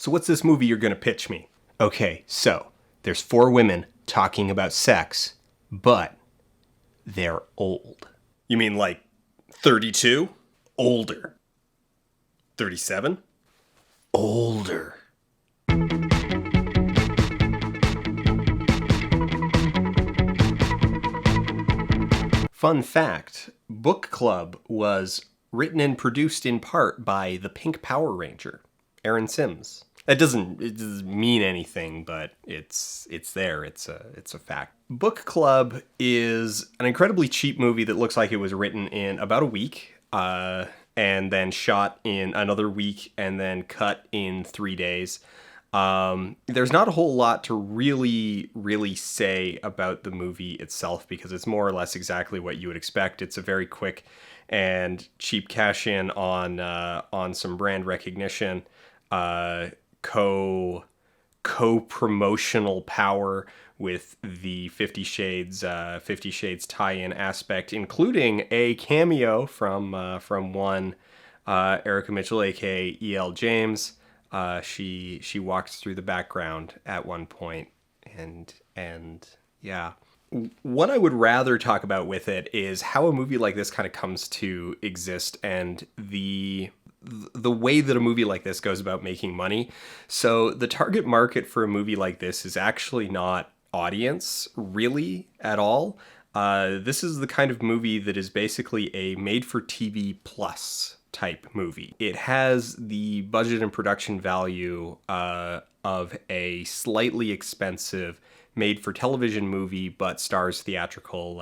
So what's this movie you're gonna pitch me? Okay, so there's 4 women talking about sex, but they're old. You mean like 32? Older. 37? Older. Fun fact, Book Club was written and produced in part by the Pink Power Ranger, Erin Simms. It doesn't mean anything, but it's there. It's a fact. Book Club is an incredibly cheap movie that looks like it was written in about a week, and then shot in another week, and then cut in 3 days. There's not a whole lot to really say about the movie itself because it's more or less exactly what you would expect. It's a very quick and cheap cash in on some brand recognition, co-promotional power with the 50 Shades tie-in aspect, including a cameo from one Erica Mitchell, aka E.L. James. She walks through the background at one point, and yeah. What I would rather talk about with it is how a movie like this kind of comes to exist and the way that a movie like this goes about making money. So the target market for a movie like this is actually not audience really at all. This is the kind of movie that is basically a made-for-TV plus type movie. It has the budget and production value of a slightly expensive made-for-television movie, but stars theatrical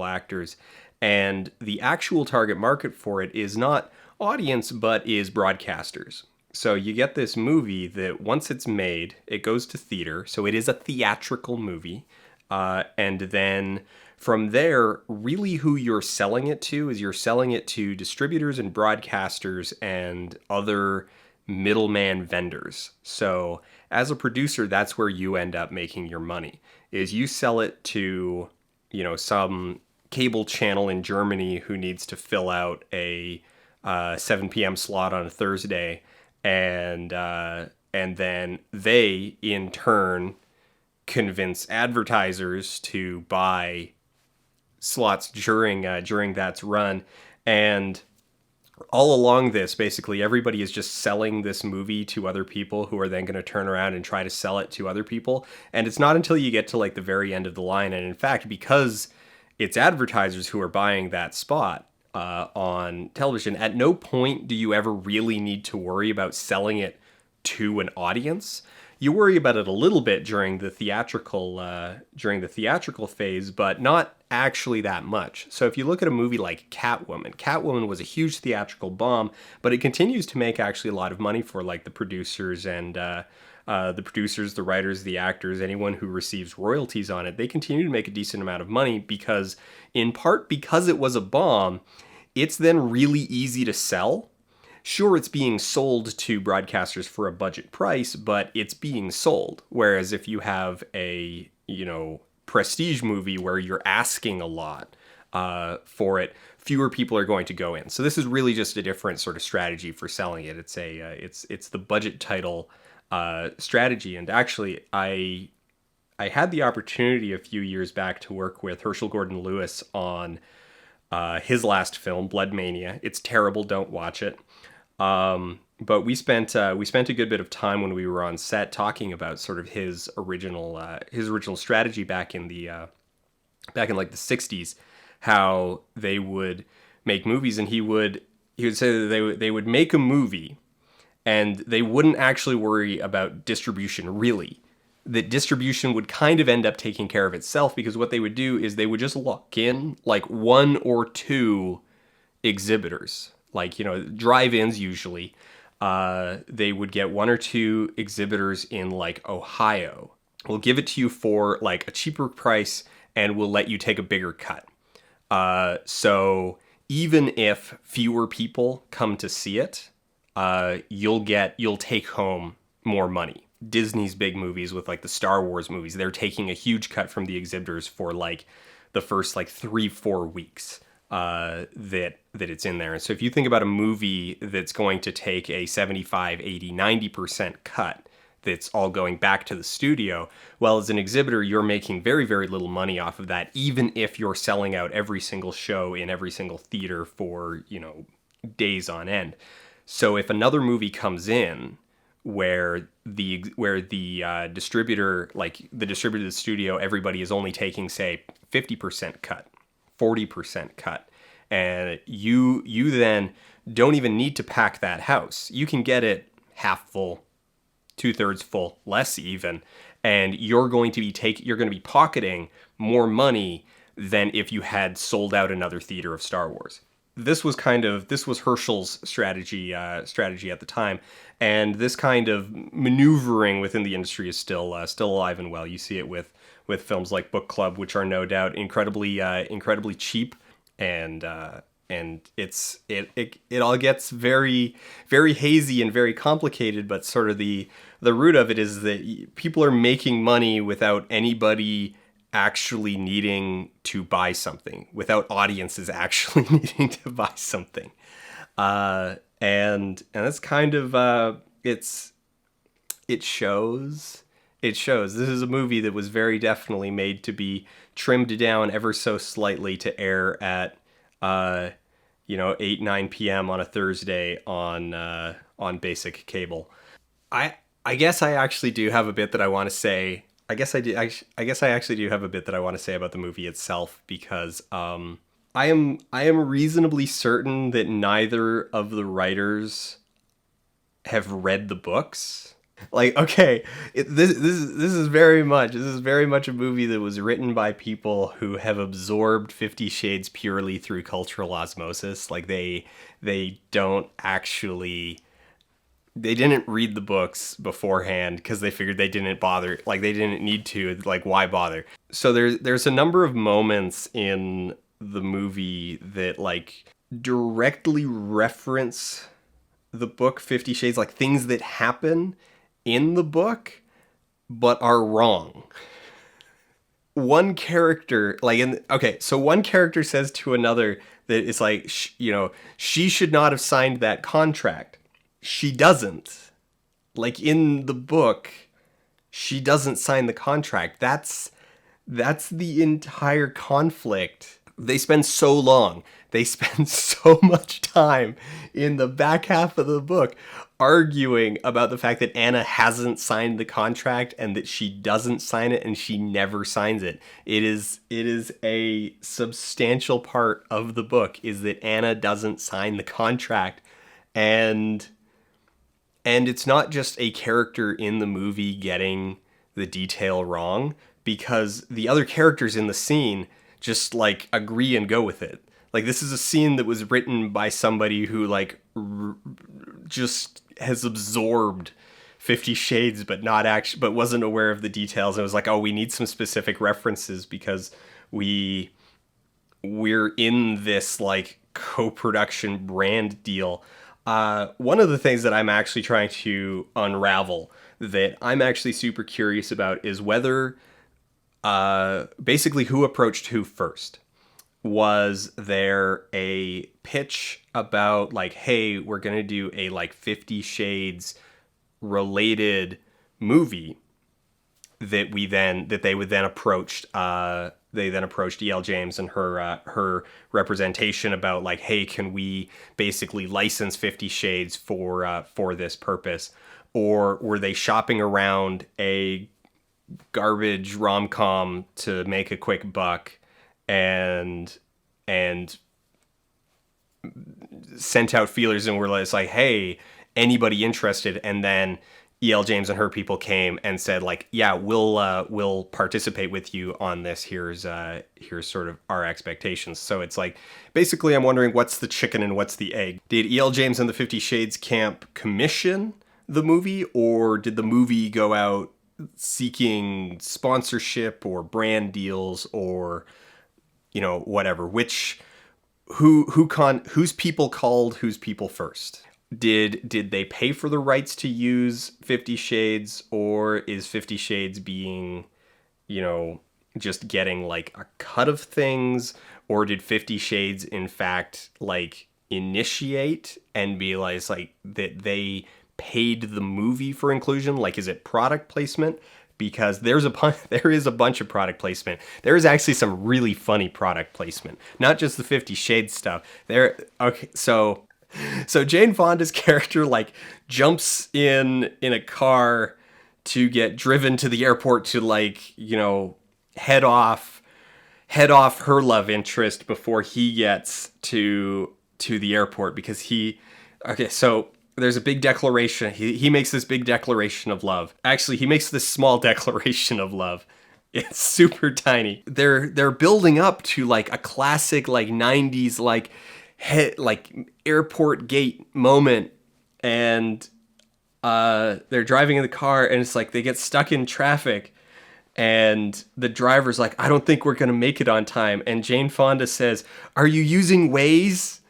actors. And the actual target market for it is not audience, but is broadcasters. So you get this movie that once it's made, it goes to theater. So it is a theatrical movie. And then from there, really who you're selling it to is you're selling it to distributors and broadcasters and other middleman vendors. So as a producer, that's where you end up making your money, is you sell it to, some cable channel in Germany who needs to fill out a 7 p.m. slot on a Thursday, and then they in turn convince advertisers to buy slots during that's run. And all along this, basically everybody is just selling this movie to other people who are then going to turn around and try to sell it to other people. And it's not until you get to like the very end of the line, and in fact, because it's advertisers who are buying that spot on television, at no point do you ever really need to worry about selling it to an audience. You worry about it a little bit during the theatrical phase, but not actually that much. So if you look at a movie like Catwoman was a huge theatrical bomb, but it continues to make actually a lot of money for like the producers and the writers, the actors, anyone who receives royalties on it. They continue to make a decent amount of money because, in part because it was a bomb, it's then really easy to sell. Sure, it's being sold to broadcasters for a budget price, but it's being sold. Whereas if you have a, prestige movie where you're asking a lot for it, fewer people are going to go in. So this is really just a different sort of strategy for selling it. It's it's the budget title strategy. And actually, I had the opportunity a few years back to work with Herschel Gordon Lewis on his last film, Blood Mania. It's terrible. Don't watch it. But we spent a good bit of time when we were on set talking about sort of his original strategy back in like the 60s, how they would make movies, and he would say that they would make a movie and they wouldn't actually worry about distribution really. That distribution would kind of end up taking care of itself, because what they would do is they would just lock in like 1 or 2 exhibitors. Like, drive-ins usually, they would get 1 or 2 exhibitors in like Ohio. We'll give it to you for like a cheaper price and we'll let you take a bigger cut. So even if fewer people come to see it, you'll take home more money. Disney's big movies with like the Star Wars movies, they're taking a huge cut from the exhibitors for like the first like 3-4 weeks. that it's in there. And so if you think about a movie that's going to take a 75, 80, 90% cut that's all going back to the studio, well, as an exhibitor, you're making very, very little money off of that, even if you're selling out every single show in every single theater for, days on end. So if another movie comes in where the distributor, like the distributor of the studio, everybody is only taking, say, 50% cut, 40% cut, and you then don't even need to pack that house. You can get it half full, 2/3 full, less even, and you're going to be pocketing more money than if you had sold out another theater of Star Wars. This was Herschel's strategy at the time, and this kind of maneuvering within the industry is still alive and well. You see it with films like Book Club, which are no doubt incredibly cheap, and it all gets very, very hazy and very complicated. But sort of the root of it is that people are making money without anybody actually needing to buy something, without audiences actually needing to buy something, and that's kind of it shows. This is a movie that was very definitely made to be trimmed down ever so slightly to air at 8-9 p.m. on a Thursday on basic cable. I guess I actually do have a bit that I want to say. I guess I actually do have a bit that I want to say about the movie itself, because I am reasonably certain that neither of the writers have read the books. Like, okay, this is very much a movie that was written by people who have absorbed 50 Shades purely through cultural osmosis. Like, they didn't read the books beforehand because they figured they didn't bother, like they didn't need to, like why bother? So there's a number of moments in the movie that like directly reference the book 50 Shades, like things that happen in the book but are wrong. One character, one character says to another that it's like, she should not have signed that contract. She doesn't. Like, in the book, she doesn't sign the contract. That's the entire conflict. They spend so much time in the back half of the book arguing about the fact that Anna hasn't signed the contract and that she doesn't sign it and she never signs it. It is a substantial part of the book is that Anna doesn't sign the contract, and it's not just a character in the movie getting the detail wrong, because the other characters in the scene just like agree and go with it. Like, this is a scene that was written by somebody who like just has absorbed 50 Shades but wasn't aware of the details. And it was like, oh, we need some specific references because we're in this like co-production brand deal. One of the things that I'm actually trying to unravel that I'm actually super curious about is whether basically who approached who first. Was there a pitch about like, hey, we're going to do a like 50 Shades related movie that they then approached E.L. James and her representation about like, hey, can we basically license 50 Shades for this purpose? Or were they shopping around a garbage rom-com to make a quick buck and sent out feelers and were like, hey, anybody interested? And then E.L. James and her people came and said like, yeah, we'll participate with you on this. Here's sort of our expectations. So it's like, basically I'm wondering what's the chicken and what's the egg. Did E.L. James and the 50 Shades camp commission the movie, or did the movie go out seeking sponsorship or brand deals or whatever? Whose people called whose people first? Did they pay for the rights to use 50 Shades, or is 50 Shades being, just getting like a cut of things, or did 50 Shades in fact like initiate and be like that they paid the movie for inclusion? Like, is it product placement? Because there is a bunch of product placement. There is actually some really funny product placement, not just the 50 Shades stuff. So Jane Fonda's character like jumps in a car to get driven to the airport to like, head off her love interest before he gets to the airport, because so there's a big declaration. He makes this big declaration of love. Actually, he makes this small declaration of love. It's super tiny. They're building up to like a classic like 90s like airport gate moment, and they're driving in the car, and it's like they get stuck in traffic, and the driver's like, I don't think we're gonna make it on time, and Jane Fonda says, "Are you using Waze?"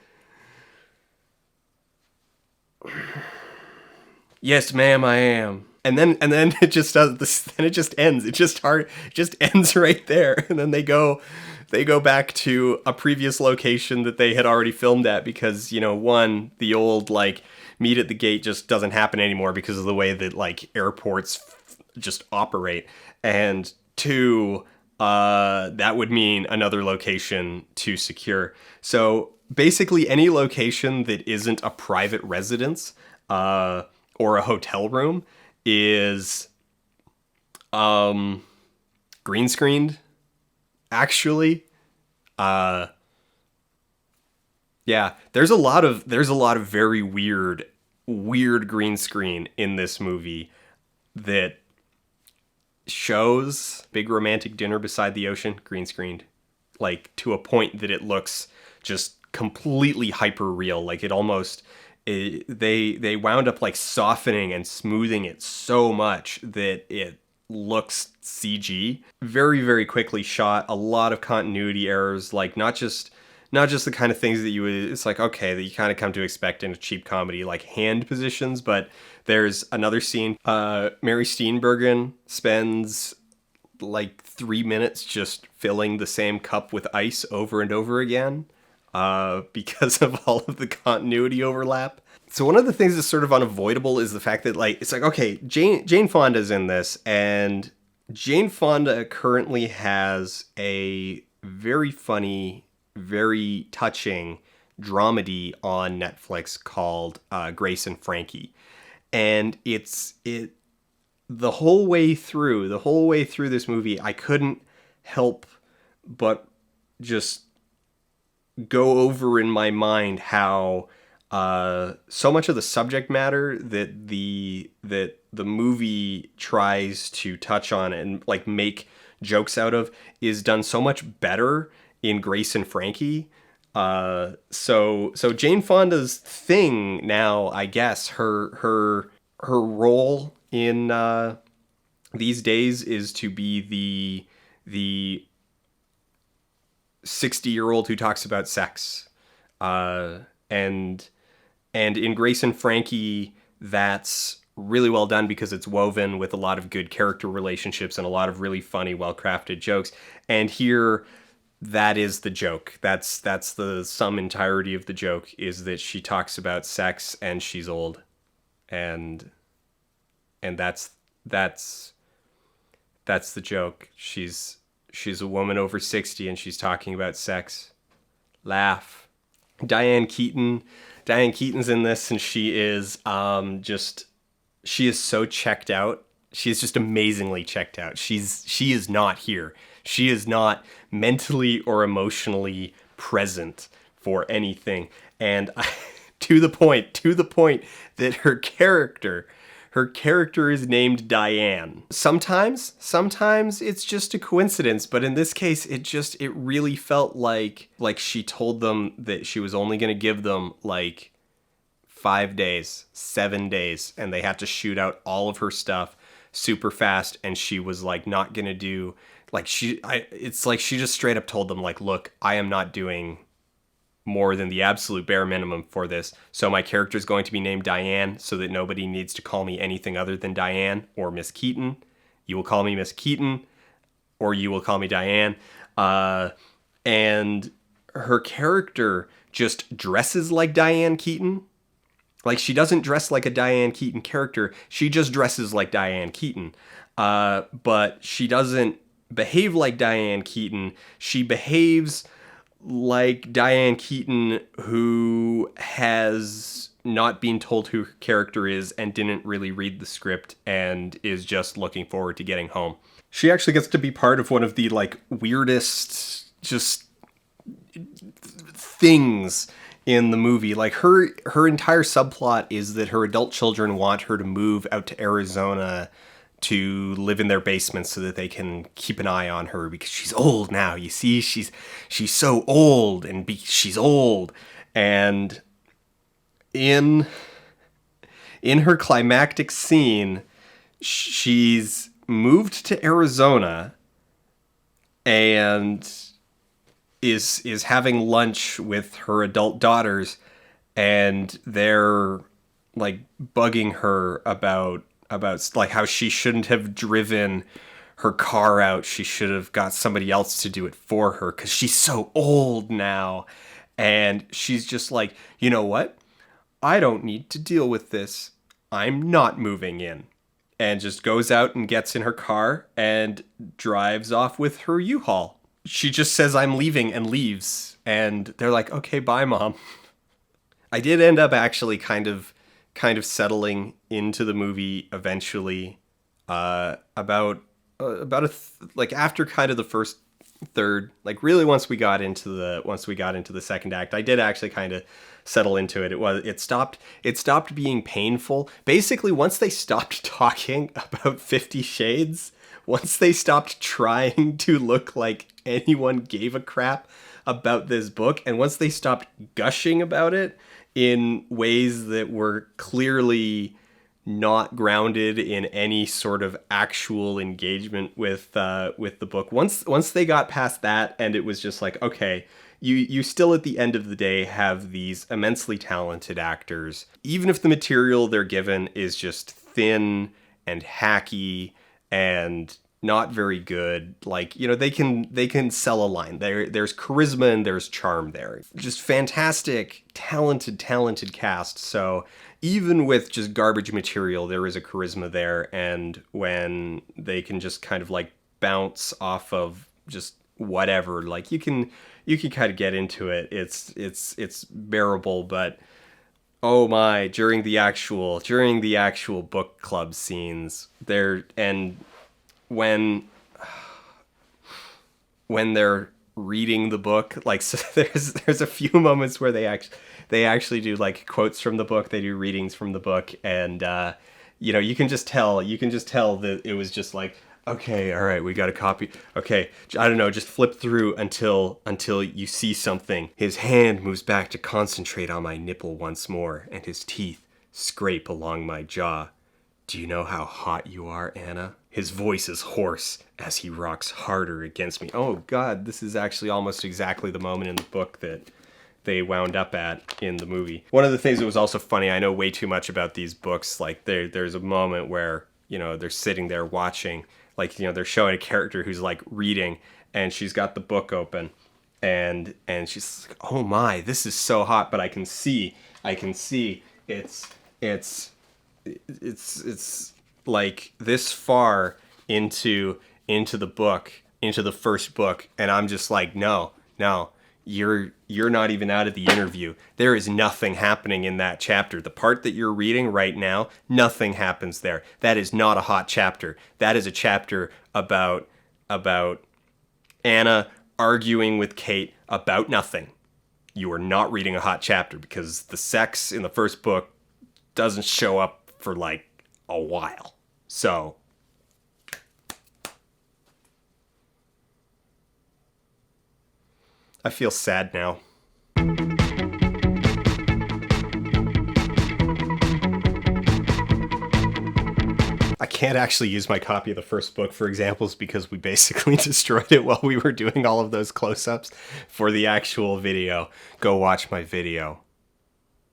"Yes, ma'am, I am." And then it just does this. Then it just ends. It just ends right there. And then they go back to a previous location that they had already filmed at, because one, the old like meet at the gate just doesn't happen anymore because of the way that like airports just operate, and two, that would mean another location to secure. So basically, any location that isn't a private residence or a hotel room is green screened, actually. Yeah, there's a lot of very weird green screen in this movie that shows Big Romantic Dinner Beside the Ocean, green screened, like to a point that it looks just completely hyper real. Like it almost, they wound up like softening and smoothing it so much that it looks CG. Very, very quickly shot. A lot of continuity errors, like not just the kind of things that it's like, okay, that you kind of come to expect in a cheap comedy, like hand positions. But there's another scene. Mary Steenburgen spends like 3 minutes just filling the same cup with ice over and over again, because of all of the continuity overlap. So one of the things that's sort of unavoidable is the fact that like it's like, okay, Jane Fonda's in this, and Jane Fonda currently has a very funny, very touching dramedy on Netflix called Grace and Frankie, and the whole way through this movie, I couldn't help but just go over in my mind how so much of the subject matter that the movie tries to touch on and like make jokes out of is done so much better in Grace and Frankie. So Jane Fonda's thing now, I guess, her role in these days is to be the 60-year-old who talks about sex. And in Grace and Frankie, that's really well done because it's woven with a lot of good character relationships and a lot of really funny, well-crafted jokes. And here, that is the joke. That's the sum entirety of the joke, is that she talks about sex and she's old. And that's the joke. She's a woman over 60 and she's talking about sex. Laugh. Diane Keaton's in this, and she is she is so checked out. She is just amazingly checked out. She is not here. She is not mentally or emotionally present for anything. And to the point that her character is named Diane. Sometimes it's just a coincidence, but in this case, it really felt like she told them that she was only going to give them like 5 days, 7 days, and they had to shoot out all of her stuff super fast, and she was like not going to do, like it's like she just straight up told them like, look, I am not doing more than the absolute bare minimum for this. So my character is going to be named Diane so that nobody needs to call me anything other than Diane or Miss Keaton. You will call me Miss Keaton, or you will call me Diane. And her character just dresses like Diane Keaton. Like, she doesn't dress like a Diane Keaton character. She just dresses like Diane Keaton. But she doesn't behave like Diane Keaton. She behaves like Diane Keaton, who has not been told who her character is and didn't really read the script and is just looking forward to getting home. She actually gets to be part of one of the, like, weirdest just things in the movie. Like, her entire subplot is that her adult children want her to move out to Arizona to live in their basement so that they can keep an eye on her because she's old now. You see, she's so old, and she's old. And in her climactic scene, she's moved to Arizona and is having lunch with her adult daughters, and they're, like, bugging her about like how she shouldn't have driven her car out. She should have got somebody else to do it for her because she's so old now. And she's just like, you know what? I don't need to deal with this. I'm not moving in. And just goes out and gets in her car and drives off with her U-Haul. She just says, I'm leaving, and leaves. And they're like, okay, bye, Mom. I did end up actually kind of settling into the movie eventually, about like after kind of the first third, like really once we got into the second act, I did actually kind of settle into it. It stopped being painful. Basically, once they stopped talking about 50 Shades, once they stopped trying to look like anyone gave a crap about this book, and once they stopped gushing about it in ways that were clearly not grounded in any sort of actual engagement with the book. Once they got past that, and it was just like, okay, you still at the end of the day have these immensely talented actors. Even if the material they're given is just thin and hacky and not very good, like, you know, they can sell a line. There's charisma and there's charm there. Just fantastic, talented cast. So even with just garbage material, there is a charisma there. And when they can just kind of like bounce off of just whatever, like you can kind of get into it. It's bearable, but oh my, during the actual book club scenes there, and when they're reading the book, like, so there's a few moments where they actually do like quotes from the book, they do readings from the book, and you know, you can just tell that it was just like, okay, all right, we got a copy. Okay, I don't know, just flip through until you see something. His hand moves back to concentrate on my nipple once more, and his teeth scrape along my jaw. Do you know how hot you are, Anna? His voice is hoarse as he rocks harder against me. Oh God, this is actually almost exactly the moment in the book that they wound up at in the movie. One of the things that was also funny, I know way too much about these books, like there's a moment where, you know, they're sitting there watching, like, you know, they're showing a character who's like reading, and she's got the book open, and she's like, oh my, this is so hot, but I can see it's like this far into the book, into the first book, and I'm just like, no, you're not even out of the interview. There is nothing happening in that chapter. The part that you're reading right now, nothing happens there. That is not a hot chapter. That is a chapter about Anna arguing with Kate about nothing. You are not reading a hot chapter, because the sex in the first book doesn't show up for like a while. So I feel sad now. I can't actually use my copy of the first book for examples because we basically destroyed it while we were doing all of those close-ups for the actual video. Go watch my video.